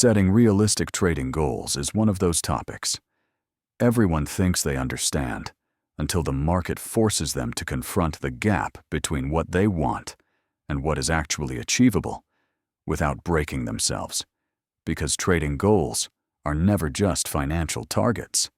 Setting realistic trading goals is one of those topics. Everyone thinks they understand until the market forces them to confront the gap between what they want and what is actually achievable without breaking themselves. Because trading goals are never just financial targets.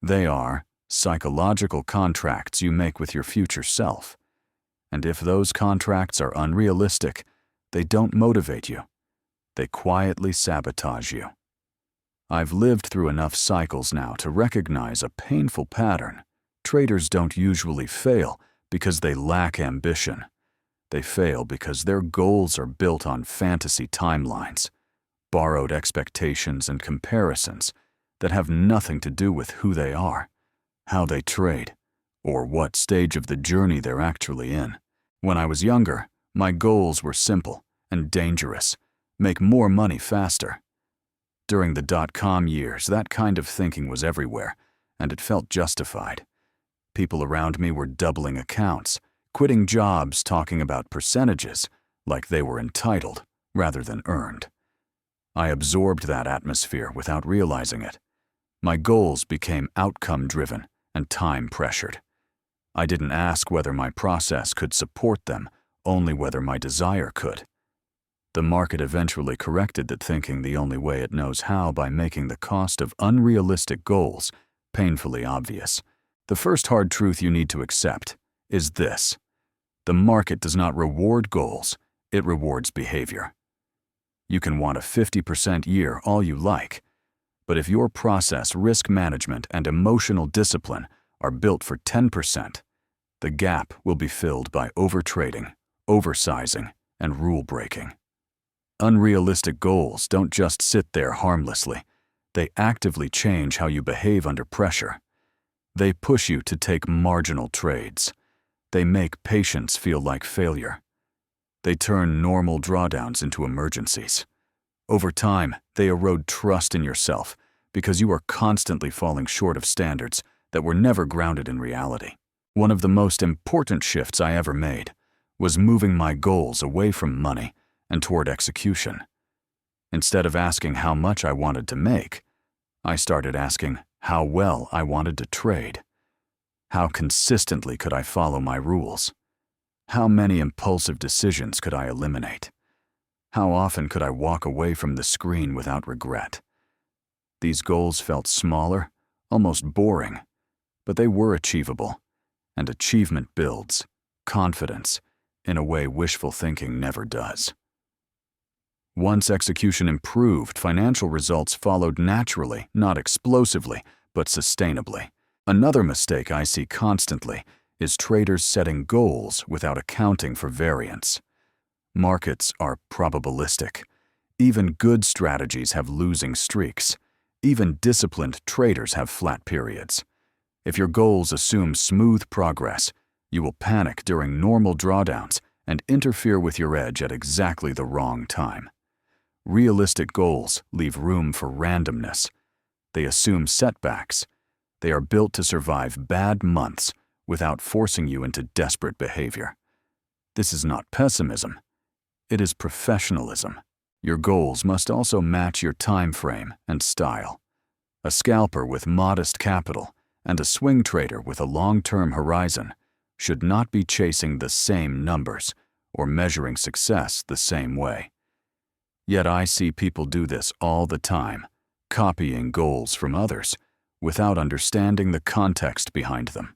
They are psychological contracts you make with your future self. And if those contracts are unrealistic, they don't motivate you. They quietly sabotage you. I've lived through enough cycles now to recognize a painful pattern. Traders don't usually fail because they lack ambition. They fail because their goals are built on fantasy timelines, borrowed expectations and comparisons that have nothing to do with who they are, how they trade, or what stage of the journey they're actually in. When I was younger, my goals were simple and dangerous: make more money faster. During the dot-com years, that kind of thinking was everywhere, and it felt justified. People around me were doubling accounts, quitting jobs, talking about percentages like they were entitled rather than earned. I absorbed that atmosphere without realizing it. My goals became outcome-driven and time-pressured. I didn't ask whether my process could support them, only whether my desire could. The market eventually corrected that thinking the only way it knows how by making the cost of unrealistic goals painfully obvious. The first hard truth you need to accept is this: the market does not reward goals, it rewards behavior. You can want a 50% year all you like, but if your process, risk management, and emotional discipline are built for 10%, the gap will be filled by overtrading, oversizing, and rule-breaking. Unrealistic goals don't just sit there harmlessly. They actively change how you behave under pressure. They push you to take marginal trades. They make patience feel like failure. They turn normal drawdowns into emergencies. Over time, they erode trust in yourself because you are constantly falling short of standards that were never grounded in reality. One of the most important shifts I ever made was moving my goals away from money and toward execution. Instead of asking how much I wanted to make, I started asking how well I wanted to trade. How consistently could I follow my rules? How many impulsive decisions could I eliminate? How often could I walk away from the screen without regret? These goals felt smaller, almost boring, but they were achievable, and achievement builds confidence in a way wishful thinking never does. Once execution improved, financial results followed naturally, not explosively, but sustainably. Another mistake I see constantly is traders setting goals without accounting for variance. Markets are probabilistic. Even good strategies have losing streaks. Even disciplined traders have flat periods. If your goals assume smooth progress, you will panic during normal drawdowns and interfere with your edge at exactly the wrong time. Realistic goals leave room for randomness. They assume setbacks. They are built to survive bad months without forcing you into desperate behavior. This is not pessimism. It is professionalism. Your goals must also match your time frame and style. A scalper with modest capital and a swing trader with a long-term horizon should not be chasing the same numbers or measuring success the same way. Yet I see people do this all the time, copying goals from others without understanding the context behind them.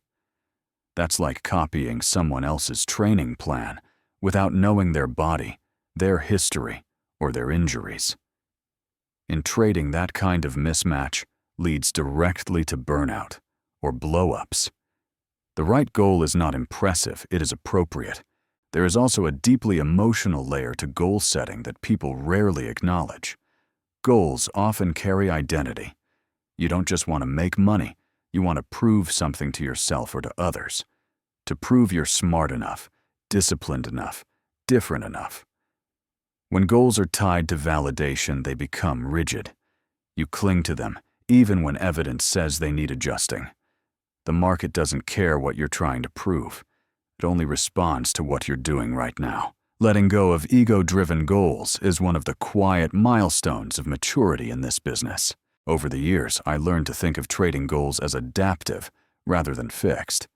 That's like copying someone else's training plan without knowing their body, their history, or their injuries. In trading, that kind of mismatch leads directly to burnout or blow-ups. The right goal is not impressive, it is appropriate. There is also a deeply emotional layer to goal setting that people rarely acknowledge. Goals often carry identity. You don't just want to make money, you want to prove something to yourself or to others. To prove you're smart enough, disciplined enough, different enough. When goals are tied to validation, they become rigid. You cling to them, even when evidence says they need adjusting. The market doesn't care what you're trying to prove. It only responds to what you're doing right now. Letting go of ego-driven goals is one of the quiet milestones of maturity in this business. Over the years, I learned to think of trading goals as adaptive rather than fixed.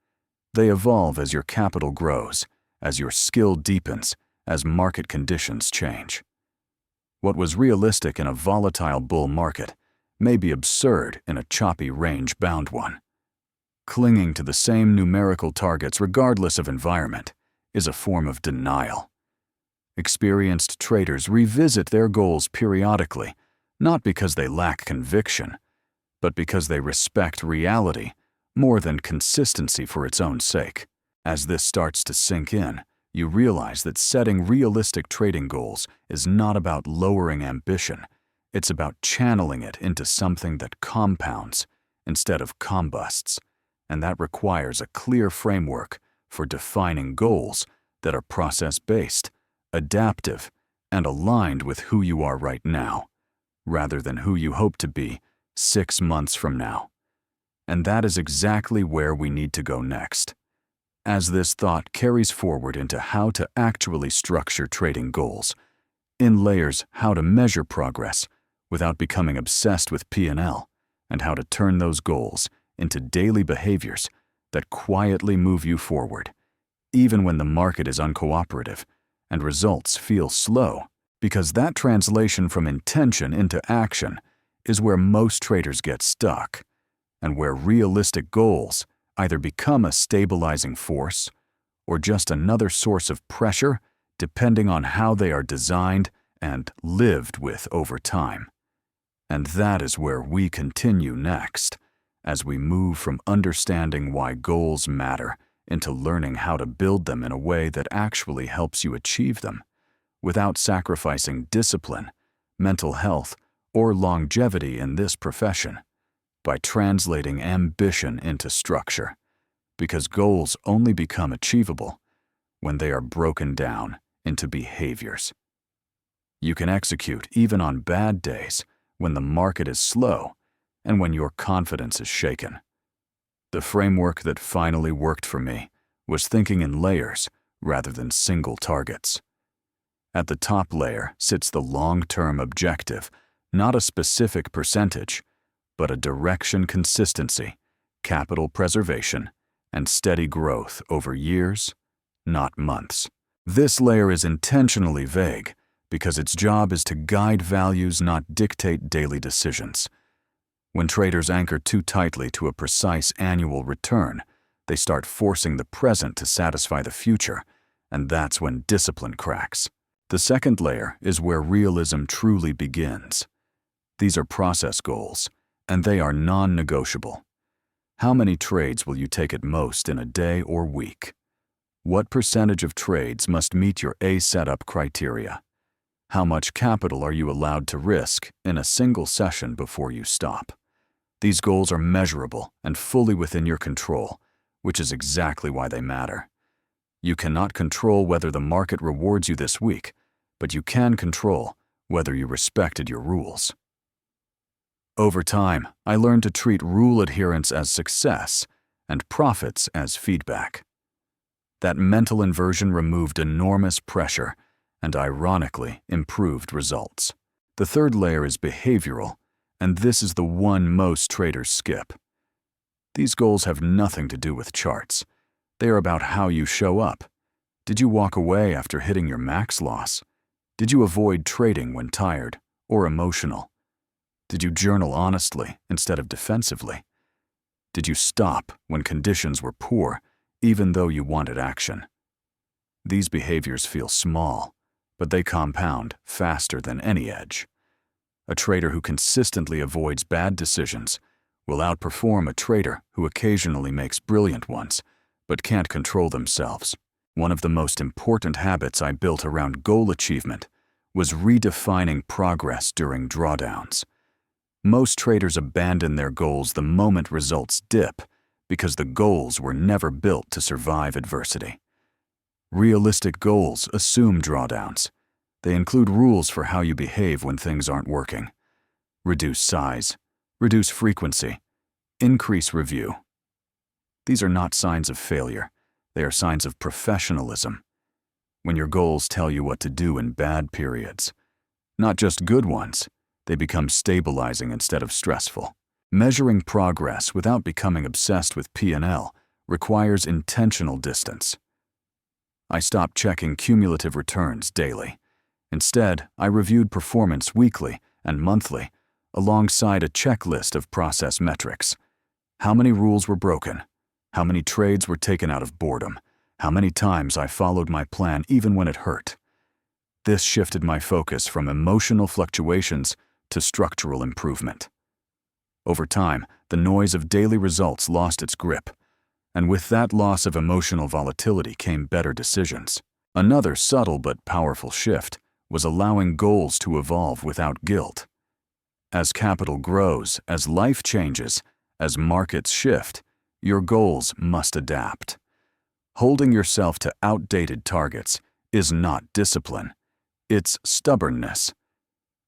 They evolve as your capital grows, as your skill deepens, as market conditions change. What was realistic in a volatile bull market may be absurd in a choppy range-bound one. Clinging to the same numerical targets regardless of environment is a form of denial. Experienced traders revisit their goals periodically, not because they lack conviction, but because they respect reality more than consistency for its own sake. As this starts to sink in, you realize that setting realistic trading goals is not about lowering ambition. It's about channeling it into something that compounds instead of combusts, and that requires a clear framework for defining goals that are process-based, adaptive, and aligned with who you are right now, rather than who you hope to be 6 months from now. And that is exactly where we need to go next. As this thought carries forward into how to actually structure trading goals, in layers how to measure progress without becoming obsessed with P&L, and how to turn those goals into daily behaviors that quietly move you forward, even when the market is uncooperative and results feel slow, because that translation from intention into action is where most traders get stuck, and where realistic goals either become a stabilizing force or just another source of pressure depending on how they are designed and lived with over time. And that is where we continue next, as we move from understanding why goals matter into learning how to build them in a way that actually helps you achieve them, without sacrificing discipline, mental health, or longevity in this profession, by translating ambition into structure, because goals only become achievable when they are broken down into behaviors. You can execute even on bad days, when the market is slow and when your confidence is shaken. The framework that finally worked for me was thinking in layers rather than single targets. At the top layer sits the long-term objective, not a specific percentage, but a direction consistency, capital preservation, and steady growth over years, not months. This layer is intentionally vague because its job is to guide values, not dictate daily decisions. When traders anchor too tightly to a precise annual return, they start forcing the present to satisfy the future, and that's when discipline cracks. The second layer is where realism truly begins. These are process goals, and they are non-negotiable. How many trades will you take at most in a day or week? What percentage of trades must meet your A setup criteria? How much capital are you allowed to risk in a single session before you stop? These goals are measurable and fully within your control, which is exactly why they matter. You cannot control whether the market rewards you this week, but you can control whether you respected your rules. Over time, I learned to treat rule adherence as success and profits as feedback. That mental inversion removed enormous pressure and ironically improved results. The third layer is behavioral, and this is the one most traders skip. These goals have nothing to do with charts. They are about how you show up. Did you walk away after hitting your max loss? Did you avoid trading when tired or emotional? Did you journal honestly instead of defensively? Did you stop when conditions were poor, even though you wanted action? These behaviors feel small, but they compound faster than any edge. A trader who consistently avoids bad decisions will outperform a trader who occasionally makes brilliant ones, but can't control themselves. One of the most important habits I built around goal achievement was redefining progress during drawdowns. Most traders abandon their goals the moment results dip because the goals were never built to survive adversity. Realistic goals assume drawdowns. They include rules for how you behave when things aren't working. Reduce size, reduce frequency, increase review. These are not signs of failure. They are signs of professionalism. when your goals tell you what to do in bad periods. Not just good ones, they become stabilizing instead of stressful. Measuring progress without becoming obsessed with P&L requires intentional distance. I stopped checking cumulative returns daily. Instead, I reviewed performance weekly and monthly, alongside a checklist of process metrics. How many rules were broken? How many trades were taken out of boredom? How many times I followed my plan even when it hurt? This shifted my focus from emotional fluctuations to structural improvement. Over time, the noise of daily results lost its grip, and with that loss of emotional volatility came better decisions. Another subtle but powerful shift was allowing goals to evolve without guilt. As capital grows, as life changes, as markets shift, your goals must adapt. Holding yourself to outdated targets is not discipline, it's stubbornness.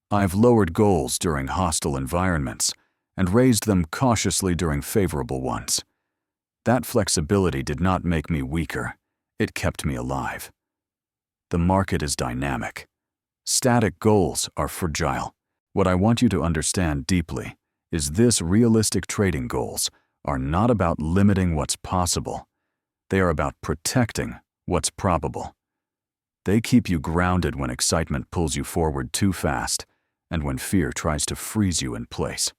I've lowered goals during hostile environments and raised them cautiously during favorable ones. That flexibility did not make me weaker, it kept me alive. The market is dynamic. Static goals are fragile. What I want you to understand deeply is this: realistic trading goals are not about limiting what's possible. They are about protecting what's probable. They keep you grounded when excitement pulls you forward too fast and when fear tries to freeze you in place.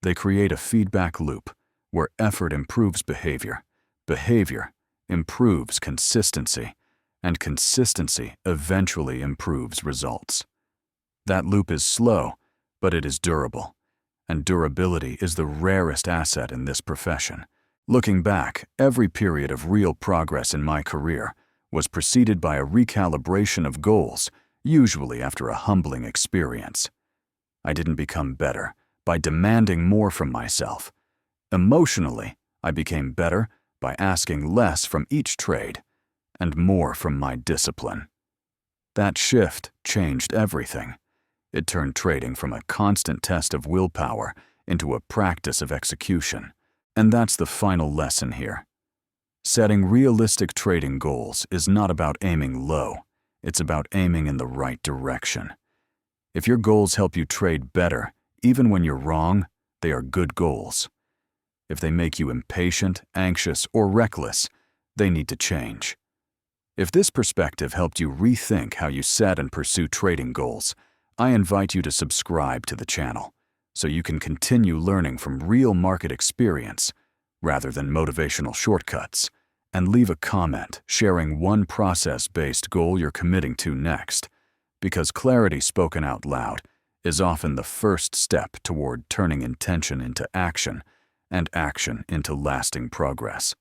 They create a feedback loop where effort improves behavior, behavior improves consistency, and consistency eventually improves results. That loop is slow, but it is durable, and durability is the rarest asset in this profession. Looking back, every period of real progress in my career was preceded by a recalibration of goals, usually after a humbling experience. I didn't become better by demanding more from myself. Emotionally, I became better by asking less from each trade and more from my discipline. That shift changed everything. It turned trading from a constant test of willpower into a practice of execution. And that's the final lesson here. Setting realistic trading goals is not about aiming low, it's about aiming in the right direction. If your goals help you trade better, even when you're wrong, they are good goals. If they make you impatient, anxious, or reckless, they need to change. If this perspective helped you rethink how you set and pursue trading goals, I invite you to subscribe to the channel so you can continue learning from real market experience rather than motivational shortcuts, and leave a comment sharing one process-based goal you're committing to next, because clarity spoken out loud is often the first step toward turning intention into action and action into lasting progress.